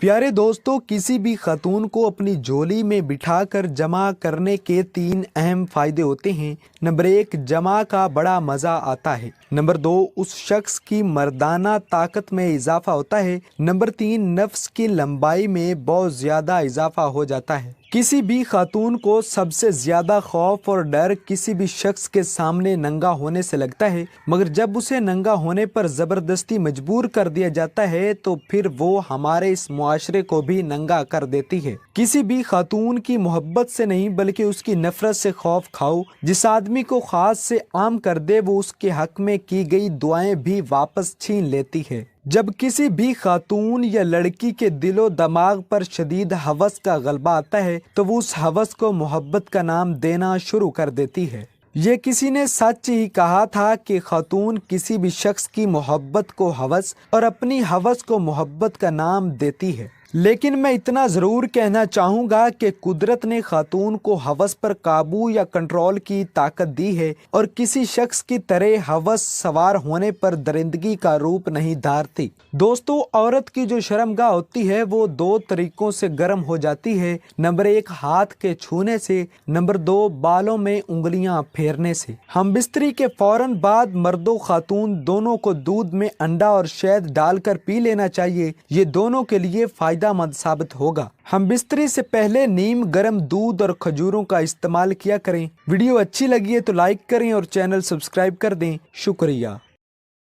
प्यारे दोस्तों, किसी भी खातून को अपनी झोली में बिठाकर जमा करने के 3 अहम फायदे होते हैं। नंबर 1, जमा का बड़ा मज़ा आता है। नंबर 2, उस शख्स की मर्दाना ताकत में इजाफा होता है। नंबर 3, नफ्स की लंबाई में बहुत ज़्यादा इजाफा हो जाता है। किसी भी खातून को सबसे ज़्यादा खौफ और डर किसी भी शख्स के सामने नंगा होने से लगता है, मगर जब उसे नंगा होने पर ज़बरदस्ती मजबूर कर दिया जाता है तो फिर वो हमारे इस मुआशरे को भी नंगा कर देती है। किसी भी खातून की मोहब्बत से नहीं बल्कि उसकी नफरत से खौफ खाओ। जिस आदमी को खास से आम कर दे वो उसके हक में की गई दुआएं भी वापस छीन लेती है। जब किसी भी खातून या लड़की के दिलो दिमाग पर शदीद हवस का गलबा आता है तो वो उस हवस को मोहब्बत का नाम देना शुरू कर देती है। ये किसी ने सच ही कहा था कि खातून किसी भी शख्स की मोहब्बत को हवस और अपनी हवस को मोहब्बत का नाम देती है। लेकिन मैं इतना ज़रूर कहना चाहूँगा कि कुदरत ने खातून को हवस पर काबू या कंट्रोल की ताकत दी है और किसी शख्स की तरह हवस सवार होने पर दरिंदगी का रूप नहीं धारती। दोस्तों, औरत की जो शर्मगाह होती है वो 2 तरीकों से गर्म हो जाती है। नंबर 1, हाथ के छूने से। नंबर 2, बालों में उंगलियां फेरने से। हम बिस्तरी के फौरन बाद मर्दों खातून दोनों को दूध में अंडा और शहद डालकर पी लेना चाहिए। ये दोनों के लिए फायदेमंद साबित होगा। हम बिस्तरी से पहले नीम गर्म दूध और खजूरों का इस्तेमाल किया करें। वीडियो अच्छी लगी है तो लाइक करें और चैनल सब्सक्राइब कर दें। शुक्रिया।